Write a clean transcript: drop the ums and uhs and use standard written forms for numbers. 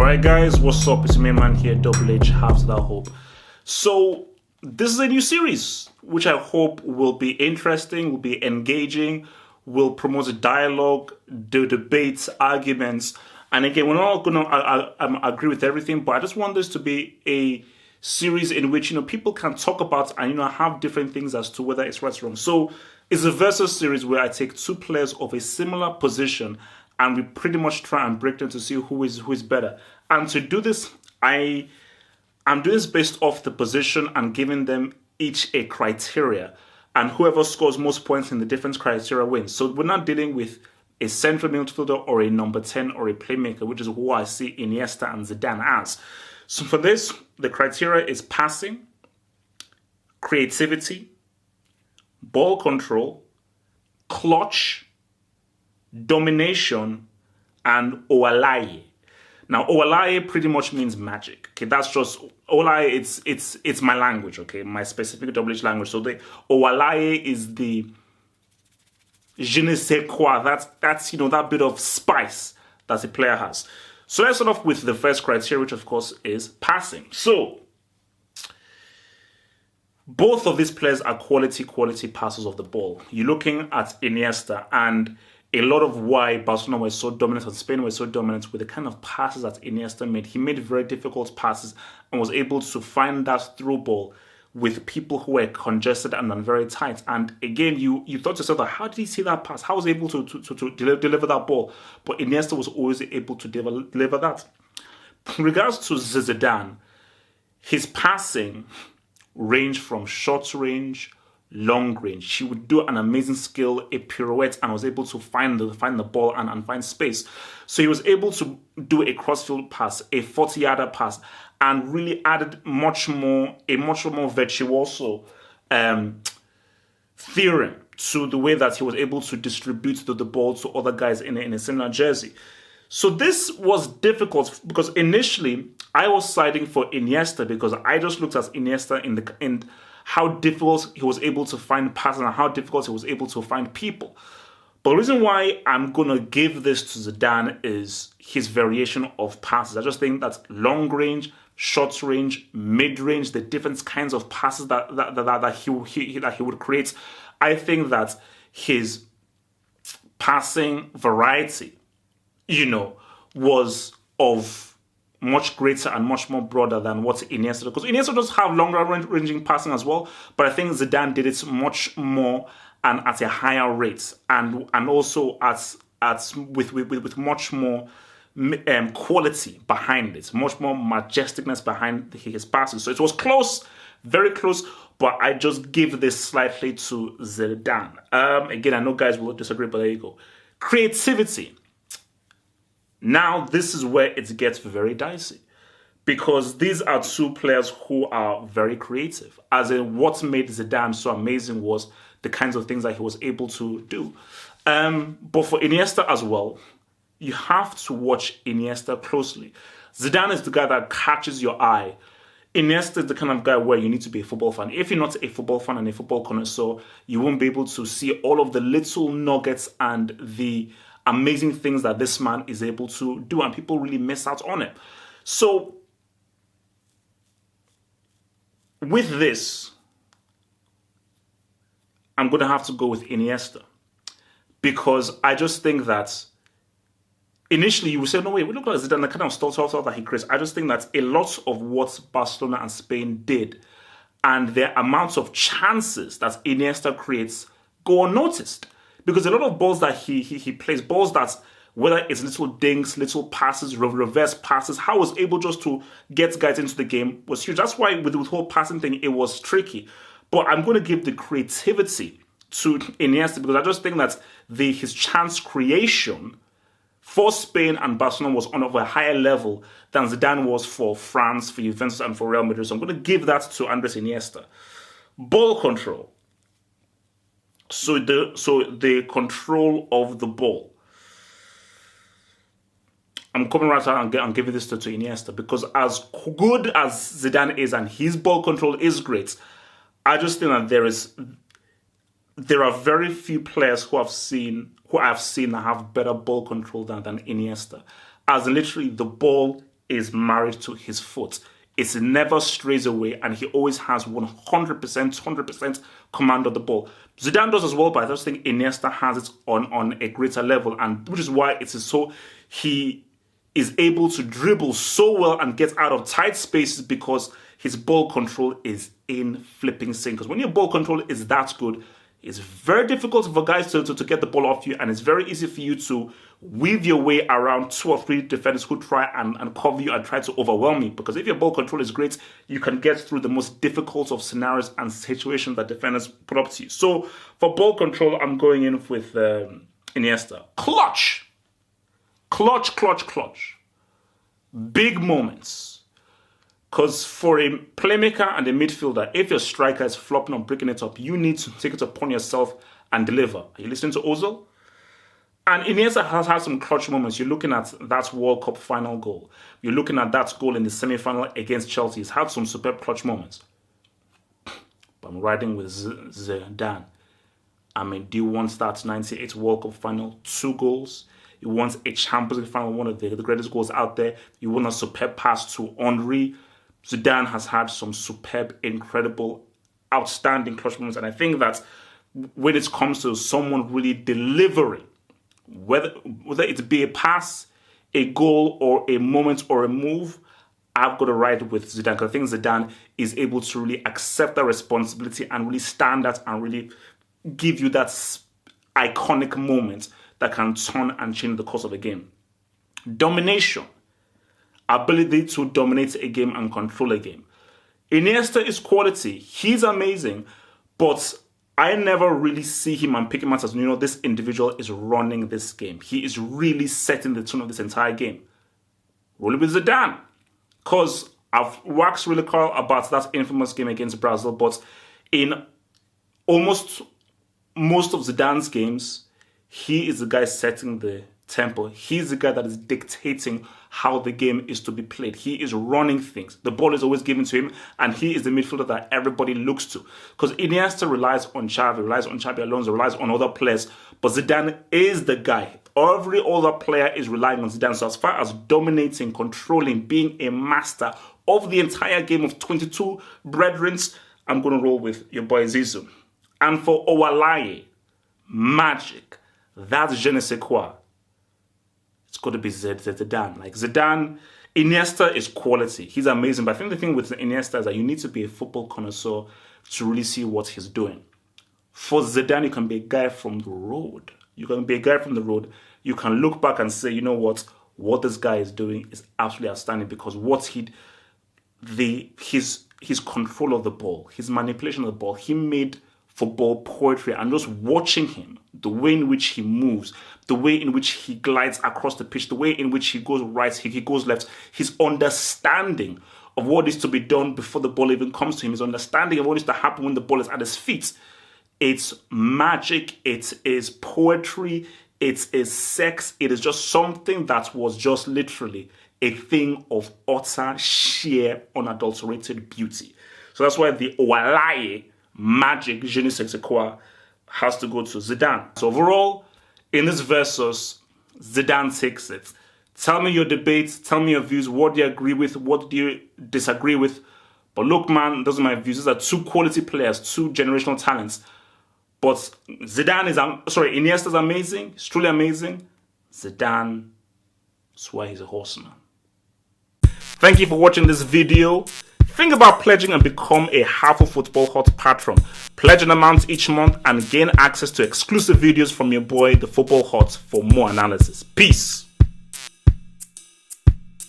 Alright guys, what's up? It's me man here, Double H, Half That Hope. So this is a new series which I hope will be interesting, will be engaging, will promote a dialogue, the debates, arguments. And again, we're not going to agree with everything, but I just want this to be a series in which people can talk about and have different things as to whether it's right or wrong. So it's a versus series where I take two players of a similar position and we pretty much try and break them to see who is better. And to do this, I'm doing this based off the position and giving them each a criteria. And whoever scores most points in the different criteria wins. So we're not dealing with a central midfielder or a number 10 or a playmaker, which is who I see Iniesta and Zidane as. So for this, the criteria is passing, creativity, ball control, clutch, domination, and Oualaye. Now, Oualaye pretty much means magic. Okay, that's just Oualaye. It's my language. Okay, my specific WH language. So the Oualaye is the je ne sais quoi. That's that bit of spice that the player has. So let's start off with the first criteria, which of course is passing. So both of these players are quality passers of the ball. You're looking at Iniesta, and a lot of why Barcelona was so dominant and Spain was so dominant with the kind of passes that Iniesta made. He made very difficult passes and was able to find that through ball with people who were congested and very tight. And again, you thought to yourself, how did he see that pass? How was he able to deliver that ball? But Iniesta was always able to deliver that. In regards to Zidane, his passing ranged from short range, long range. She would do an amazing skill, a pirouette, and was able to find the ball and find space. So he was able to do a crossfield pass, a 40-yarder pass, and really added a much more virtuoso theorem to the way that he was able to distribute the ball to other guys in a similar jersey. So this was difficult because initially I was siding for Iniesta because I just looked at Iniesta in how difficult he was able to find passes and how difficult he was able to find people. But the reason why I'm going to give this to Zidane is his variation of passes. I just think that long range, short range, mid range, the different kinds of passes that he would create. I think that his passing variety, was of much greater and much more broader than what Iniesta did. Because Iniesta does have longer ranging passing as well, but I think Zidane did it much more and at a higher rate, and also with much more quality behind it, much more majesticness behind his passes. So it was close, very close, but I just give this slightly to Zidane. Again, I know guys will disagree, but there you go. Creativity. Now, this is where it gets very dicey because these are two players who are very creative. As in, what made Zidane so amazing was the kinds of things that he was able to do. But for Iniesta as well, you have to watch Iniesta closely. Zidane is the guy that catches your eye. Iniesta is the kind of guy where you need to be a football fan. If you're not a football fan and a football connoisseur, you won't be able to see all of the little nuggets and the amazing things that this man is able to do, and people really miss out on it. So with this, I'm going to have to go with Iniesta because I just think that initially you would say, no, wait, we look at Zidane, the kind of stuff that he creates. I just think that a lot of what Barcelona and Spain did and the amounts of chances that Iniesta creates go unnoticed. Because a lot of balls that he plays, balls that, whether it's little dinks, little passes, reverse passes, how he was able just to get guys into the game was huge. That's why with the whole passing thing, it was tricky. But I'm going to give the creativity to Iniesta because I just think that his chance creation for Spain and Barcelona was on a higher level than Zidane was for France, for Juventus, and for Real Madrid. So I'm going to give that to Andres Iniesta. Ball control. So the control of the ball. I'm coming right out and giving this to Iniesta because as good as Zidane is and his ball control is great, I just think that there are very few players who I've seen that have better ball control than Iniesta. As in literally the ball is married to his foot. It never strays away, and he always has 100% command of the ball. Zidane does as well, but I just think Iniesta has it on a greater level, and which is why it is so he is able to dribble so well and get out of tight spaces because his ball control is in flipping sync. Because when your ball control is that good, it's very difficult for guys to get the ball off you, and it's very easy for you to weave your way around 2 or 3 defenders who try and cover you and try to overwhelm you. Because if your ball control is great, you can get through the most difficult of scenarios and situations that defenders put up to you. So for ball control, I'm going in with Iniesta. Clutch. Big moments. Because for a playmaker and a midfielder, if your striker is flopping or breaking it up, you need to take it upon yourself and deliver. Are you listening to Ozil? And Iniesta has had some clutch moments. You're looking at that World Cup final goal. You're looking at that goal in the semi-final against Chelsea. He's had some superb clutch moments. But I'm riding with Zidane. I mean, do you want that 98 World Cup final? 2 goals. You want a Champions League final, one of the greatest goals out there. You want a superb pass to Henry. Zidane has had some superb, incredible, outstanding clutch moments. And I think that when it comes to someone really delivering, whether it be a pass, a goal, or a moment, or a move, I've got to ride with Zidane. Because I think Zidane is able to really accept that responsibility and really stand out and really give you that iconic moment that can turn and change the course of a game. Domination. Ability to dominate a game and control a game. Iniesta is quality. He's amazing. But I never really see him and pick him out as, this individual is running this game. He is really setting the tone of this entire game. Rolling with Zidane. Because I've waxed really lyrical about that infamous game against Brazil. But in almost most of Zidane's games, he is the guy setting the tempo. He's the guy that is dictating how the game is to be played. He is running things. The ball is always given to him, and he is the midfielder that everybody looks to. Because Iniesta relies on Xavi, relies on Xabi Alonso, relies on other players, but Zidane is the guy. Every other player is relying on Zidane. So as far as dominating, controlling, being a master of the entire game of 22 brethrens, I'm going to roll with your boy Zizou. And for Oualaye, magic, that's je ne sais quoi. It's got to be Zidane. Like Zidane, Iniesta is quality. He's amazing. But I think the thing with Iniesta is that you need to be a football connoisseur to really see what he's doing. For Zidane, you can be a guy from the road. You can be a guy from the road. You can look back and say, you know what this guy is doing is absolutely outstanding, because his control of the ball, his manipulation of the ball, he made football poetry. And just watching him, the way in which he moves, the way in which he glides across the pitch, the way in which he goes right, he goes left, his understanding of what is to be done before the ball even comes to him, his understanding of what is to happen when the ball is at his feet. It's magic, it is poetry, it is sex, it is just something that was just literally a thing of utter, sheer, unadulterated beauty. So that's why the Oualaye magic, je ne sais quoi, has to go to Zidane. So overall, in this versus, Zidane takes it. Tell me your debates, tell me your views, what do you agree with, what do you disagree with. But look, man, those are my views. These are 2 quality players, 2 generational talents. But Iniesta is amazing, he's truly amazing. Zidane, that's why he's a horseman. Thank you for watching this video. Think about pledging and become a Half of Football Hot patron. Pledge an amount each month and gain access to exclusive videos from your boy, the Football Hot, for more analysis. Peace.